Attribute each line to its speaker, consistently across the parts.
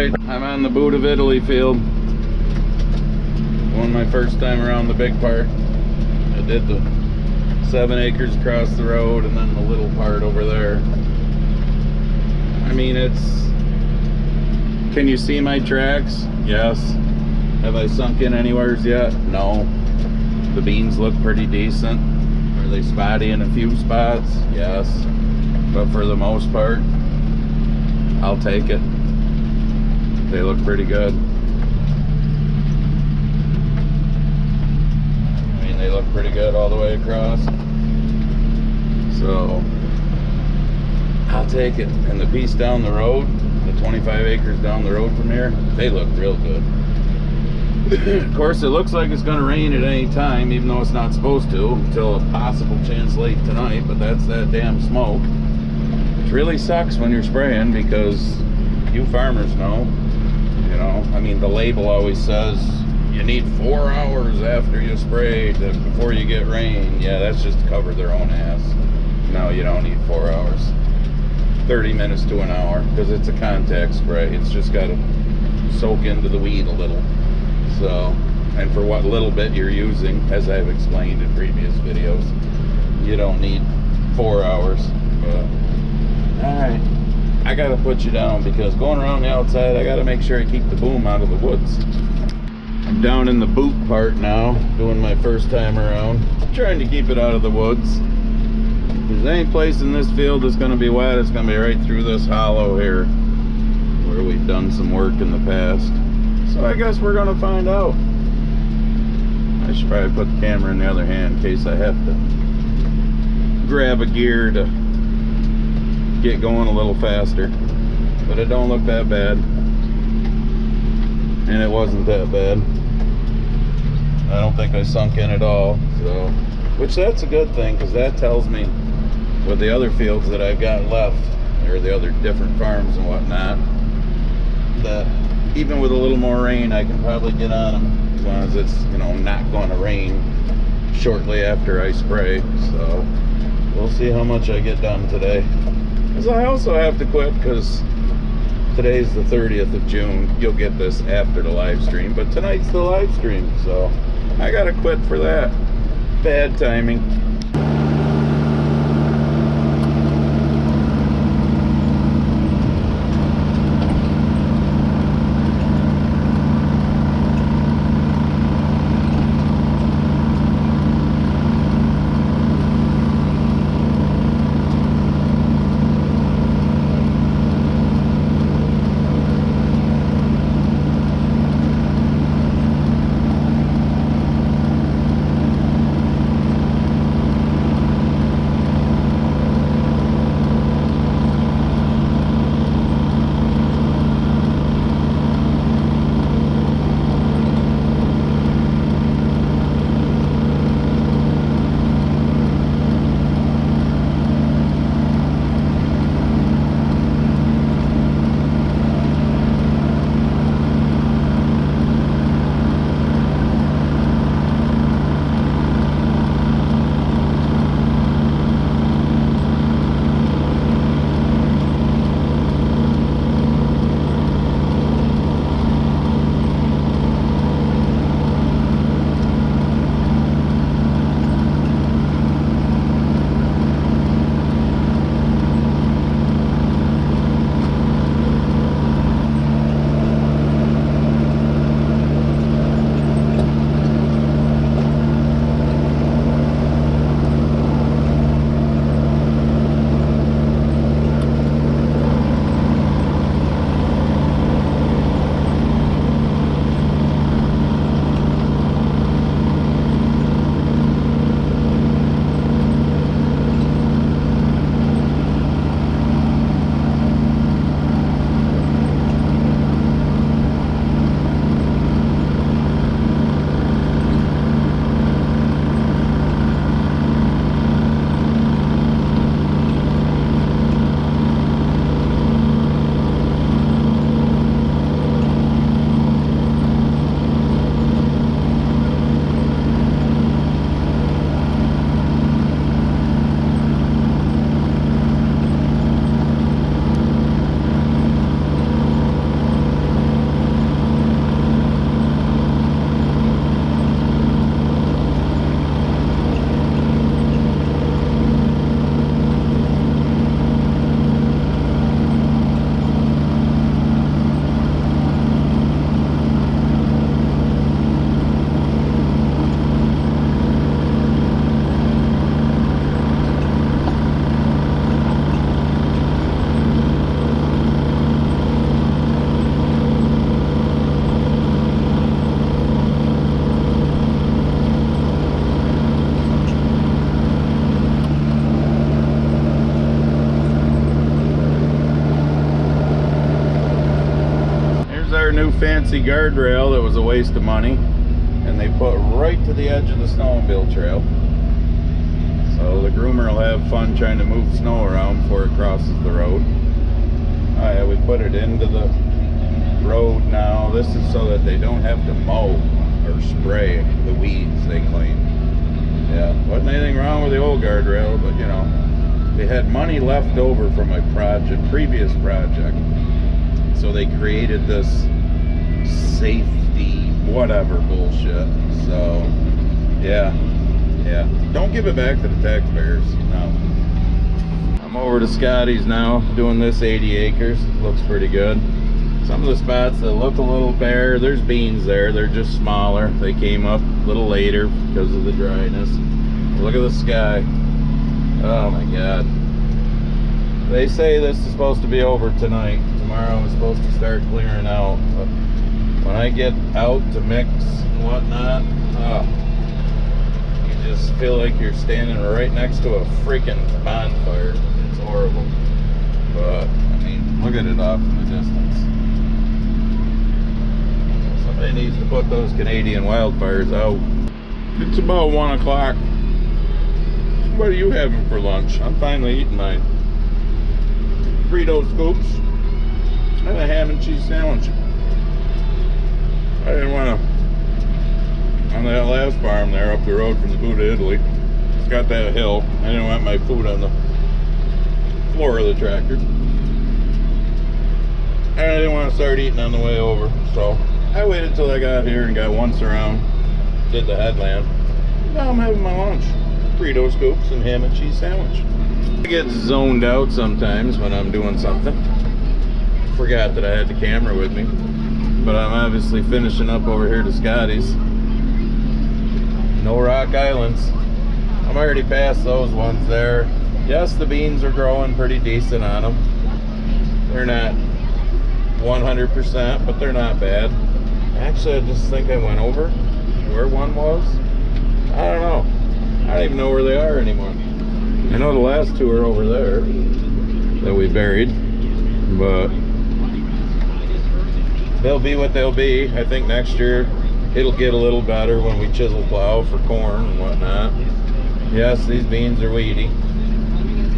Speaker 1: Alright, I'm on the boot of Italy field. Going my first time around the big part. I did the 7 acres across the road and then the little part over there. I mean, it's... Can you see my tracks? Yes. Have I sunk in anywheres yet? No. The beans look pretty decent. Are they spotty in a few spots? Yes. But for the most part, I'll take it. They look pretty good. I mean, they look pretty good all the way across. So, I'll take it. And the piece down the road, the 25 acres down the road from here, they look real good. Of course, it looks like it's going to rain at any time, even though it's not supposed to, until a possible chance late tonight, but that's that damn smoke. Which really sucks when you're spraying, because you farmers know, you know, I mean, the label always says you need 4 hours after you spray before you get rain. Yeah, that's just to cover their own ass. No, you don't need 4 hours. 30 minutes to an hour, because it's a contact spray. It's just got to soak into the weed a little. So, and for what little bit you're using, as I've explained in previous videos, you don't need 4 hours. But, alright, I gotta put you down, because going around the outside, I gotta make sure I keep the boom out of the woods. I'm down in the boot part now, doing my first time around, trying to keep it out of the woods. If there's any place in this field that's gonna be wet, it's gonna be right through this hollow here, where we've done some work in the past. So I guess we're gonna find out. I should probably put the camera in the other hand in case I have to grab a gear to get going a little faster. But it don't look that bad. And it wasn't that bad. I don't think I sunk in at all. So, which that's a good thing, because that tells me with the other fields that I've got left, or the other different farms and whatnot, that even with a little more rain, I can probably get on them, as long as it's, you know, not going to rain shortly after I spray. So we'll see how much I get done today. Because I also have to quit, because today's the 30th of June. You'll get this after the live stream, but tonight's the live stream, so I gotta quit for that. Bad timing. fancy guardrail that was a waste of money, and they put right to the edge of the snowmobile trail. So the groomer will have fun trying to move snow around before it crosses the road. Oh yeah, we put it into the road now. This is so that they don't have to mow or spray the weeds, they claim. Yeah, wasn't anything wrong with the old guardrail, but you know, they had money left over from my previous project. So they created this safety whatever bullshit. So yeah, don't give it back to the taxpayers. No. I'm over to Scotty's now, doing this 80 acres. Looks pretty good. Some of the spots that look a little bare, there's beans there. They're just smaller. They came up a little later because of the dryness. Look at the sky. Oh my God. They say this is supposed to be over tonight. Tomorrow is supposed to start clearing out. But when I get out to mix and whatnot, you just feel like you're standing right next to a freaking bonfire. It's horrible. But, I mean, look at it off in the distance. Somebody needs to put those Canadian wildfires out. It's about 1 o'clock. What are you having for lunch? I'm finally eating mine. Frito scoops and a ham and cheese sandwich. I didn't want to, on that last farm there up the road from the Boot of Italy, it's got that hill. I didn't want my food on the floor of the tractor. And I didn't want to start eating on the way over. So I waited till I got here and got once around, did the headland. Now I'm having my lunch. Frito scoops and ham and cheese sandwich. I get zoned out sometimes when I'm doing something. Forgot that I had the camera with me. But I'm obviously finishing up over here to Scotty's. No Rock Islands. I'm already past those ones there. Yes, the beans are growing pretty decent on them. They're not 100%, but they're not bad. Actually, I just think I went over where one was. I don't know. I don't even know where they are anymore. I know the last two are over there that we buried, but they'll be what they'll be. I think next year it'll get a little better when we chisel plow for corn and whatnot. Yes, these beans are weedy.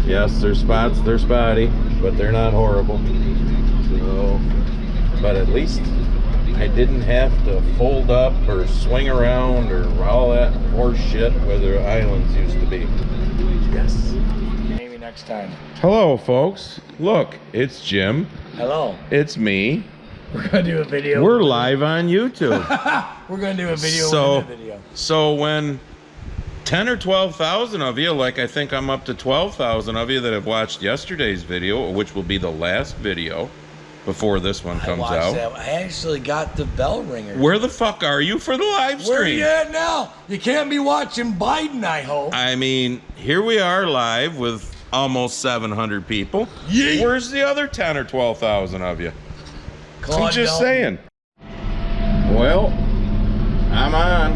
Speaker 1: Yes, there's spots, they're spotty, but they're not horrible. So, but at least I didn't have to fold up or swing around or all that horse shit where the islands used to be. Yes.
Speaker 2: Maybe next time.
Speaker 1: Hello, folks. Look, it's Jim.
Speaker 2: Hello.
Speaker 1: It's me.
Speaker 2: We're gonna do a video.
Speaker 1: We're live on YouTube.
Speaker 2: We're gonna do a video.
Speaker 1: So when 10 or 12,000 of you, like I think I'm up to 12,000 of you that have watched yesterday's video, which will be the last video before this one comes out.
Speaker 2: I actually got the bell ringer.
Speaker 1: Where the fuck are you for the live stream?
Speaker 2: Where are you at now? You can't be watching Biden, I hope.
Speaker 1: I mean, here we are live with almost 700 people.
Speaker 2: Yeet.
Speaker 1: Where's the other 10 or 12,000 of you? I'm just saying. Well, I'm on.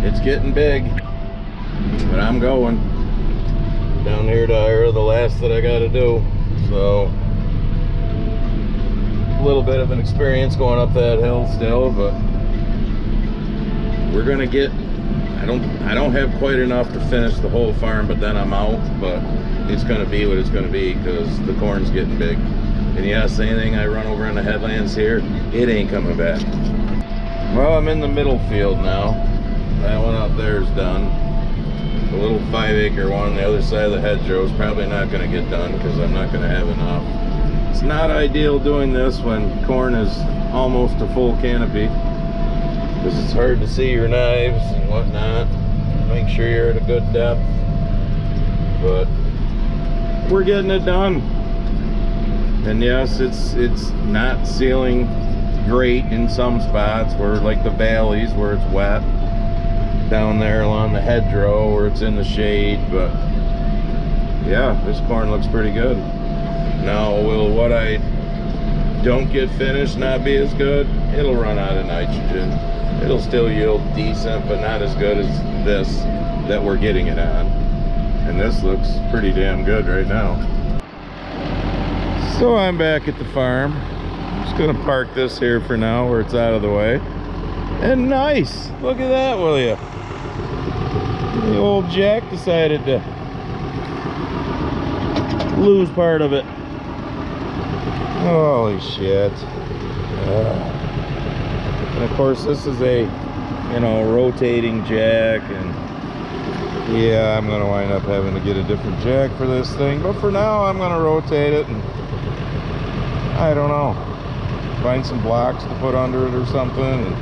Speaker 1: It's getting big. But I'm going down here to Ira, the last that I gotta do. So a little bit of an experience going up that hill still, but we're gonna get, I don't have quite enough to finish the whole farm, but then I'm out. But it's gonna be what it's gonna be because the corn's getting big. And yes, anything I run over in the headlands here, it ain't coming back. Well, I'm in the middle field now. That one up there is done. The little 5-acre one on the other side of the hedgerow is probably not going to get done because I'm not going to have enough. It's not ideal doing this when corn is almost a full canopy because it's hard to see your knives and whatnot. Make sure you're at a good depth. But we're getting it done. And yes, it's not sealing great in some spots where, like the valleys where it's wet. Down there along the hedgerow where it's in the shade, but yeah, this corn looks pretty good. Now, will what I don't get finished not be as good? It'll run out of nitrogen. It'll still yield decent, but not as good as this that we're getting it on. And this looks pretty damn good right now. So I'm back at the farm. I'm Just gonna park this here for now where it's out of the way. And nice, look at that, will ya? The old jack decided to lose part of it. Holy shit. And of course this is a, you know, rotating jack, and yeah, I'm gonna wind up having to get a different jack for this thing, but for now I'm gonna rotate it and I don't know, find some blocks to put under it or something and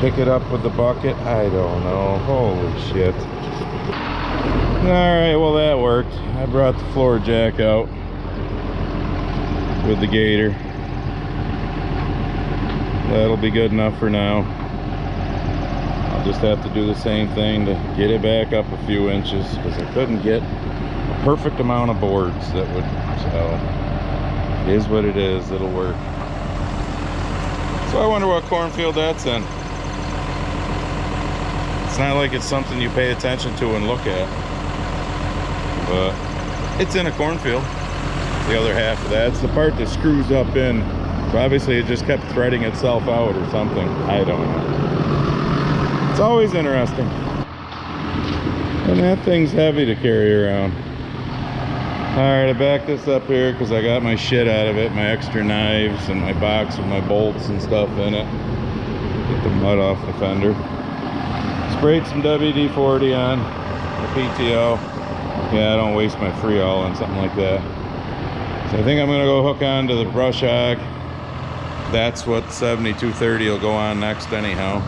Speaker 1: pick it up with the bucket. I don't know. Holy shit. Alright, well that worked. I brought the floor jack out with the gator. That'll be good enough for now. I'll just have to do the same thing to get it back up a few inches because I couldn't get a perfect amount of boards that would, so it is what it is. It'll work. So I wonder what cornfield that's in. It's not like it's something you pay attention to and look at, but it's in a cornfield. The other half of that's the part that screws up in, so obviously it just kept threading itself out or something. I don't know. It's always interesting. And that thing's heavy to carry around. Alright, I backed this up here because I got my shit out of it, my extra knives and my box with my bolts and stuff in it. Get the mud off the fender. Sprayed some WD-40 on the PTO. Yeah, I don't waste my Freol on something like that. So I think I'm gonna go hook on to the brush hog. That's what 7230 will go on next anyhow.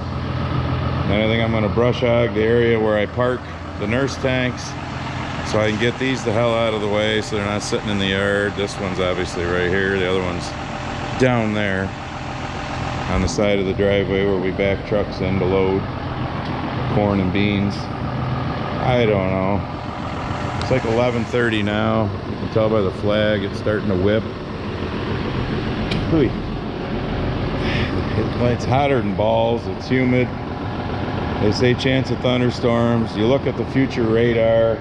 Speaker 1: And I think I'm gonna brush hog the area where I park the nurse tanks so I can get these the hell out of the way so they're not sitting in the yard. This one's obviously right here. The other one's down there on the side of the driveway where we back trucks in to load corn and beans. I don't know. It's like 11:30 now. You can tell by the flag it's starting to whip. It's hotter than balls. It's humid. They say chance of thunderstorms. You look at the future radar.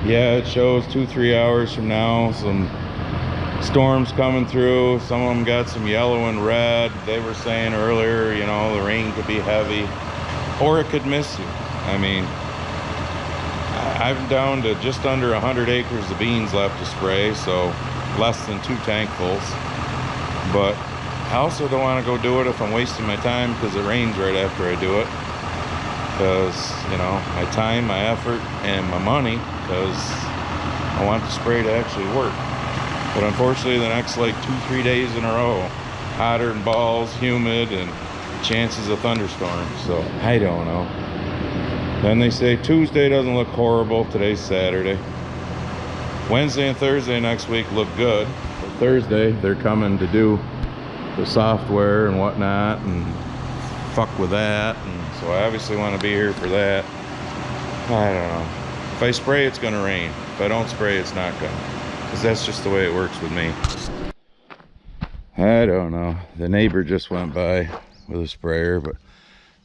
Speaker 1: Yeah, it shows 2-3 hours from now some storms coming through. Some of them got some yellow and red. They were saying earlier, you know, the rain could be heavy or it could miss you. I mean, I'm down to just under 100 acres of beans left to spray, so less than 2 tankfuls. But I also don't want to go do it if I'm wasting my time because it rains right after I do it. Because, you know, my time, my effort, and my money, because I want the spray to actually work. But unfortunately, the next like 2-3 days in a row, hotter than balls, humid, and chances of thunderstorms. So I don't know. Then they say Tuesday doesn't look horrible. Today's Saturday. Wednesday and Thursday next week look good. But Thursday, they're coming to do the software and whatnot and fuck with that. And so I obviously want to be here for that. I don't know. If I spray, it's going to rain. If I don't spray, it's not going to. Because that's just the way it works with me. I don't know. The neighbor just went by with a sprayer, but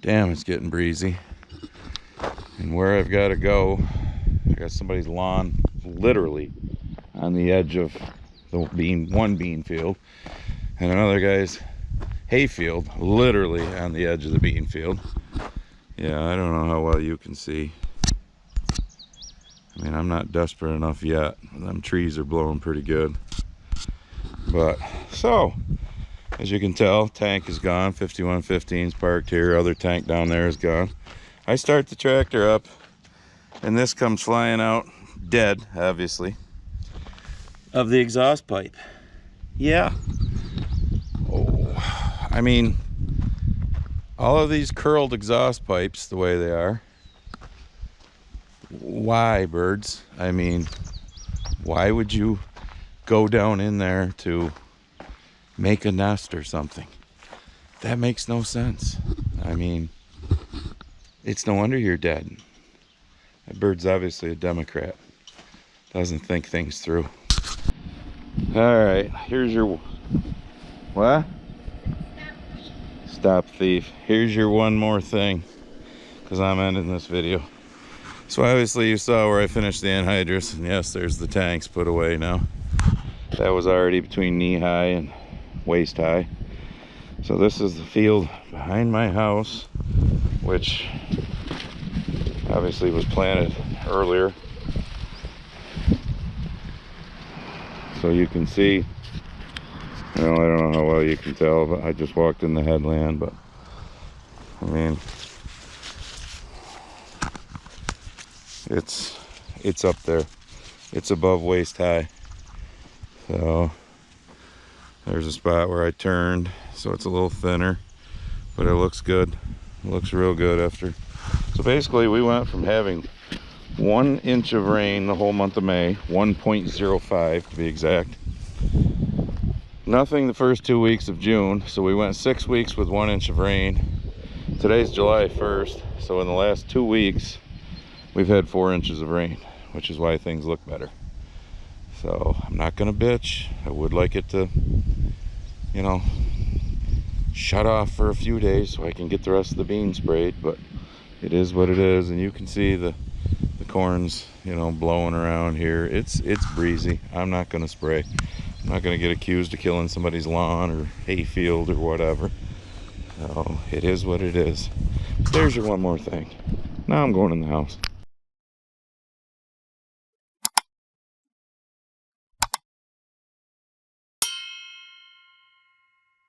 Speaker 1: damn, it's getting breezy. And where I've got to go, I got somebody's lawn literally on the edge of the one bean field, and another guy's hay field literally on the edge of the bean field. Yeah, I don't know how well you can see. I mean, I'm not desperate enough yet. Them trees are blowing pretty good. But, so, as you can tell, tank is gone. 5115's parked here. Other tank down there is gone. I start the tractor up, and this comes flying out, dead, obviously, of the exhaust pipe. Yeah. Oh, I mean, all of these curled exhaust pipes, the way they are, why, birds? I mean, why would you go down in there to make a nest or something? That makes no sense. I mean, it's no wonder you're dead. That bird's obviously a Democrat. Doesn't think things through. Alright, here's your... What? Stop thief. Here's your one more thing, because I'm ending this video. So obviously you saw where I finished the anhydrous, and yes, there's the tanks put away now. That was already between knee high and waist high. So this is the field behind my house, which obviously was planted earlier. So you can see, well, I don't know how well you can tell, but I just walked in the headland, but I mean, it's up there. It's above waist high. So there's a spot where I turned, so it's a little thinner, but it looks good. It looks real good after. So basically we went from having 1 inch of rain the whole month of May, 1.05 to be exact. Nothing the first 2 weeks of June, so we went 6 weeks with 1 inch of rain. Today's July 1st, so in the last 2 weeks we've had 4 inches of rain, which is why things look better. So I'm not gonna bitch. I would like it to, you know, shut off for a few days so I can get the rest of the beans sprayed, but it is what it is. And you can see the corn's, you know, blowing around here. It's breezy. I'm not gonna spray. I'm not gonna get accused of killing somebody's lawn or hay field or whatever. So it is what it is. There's your one more thing. Now I'm going in the house.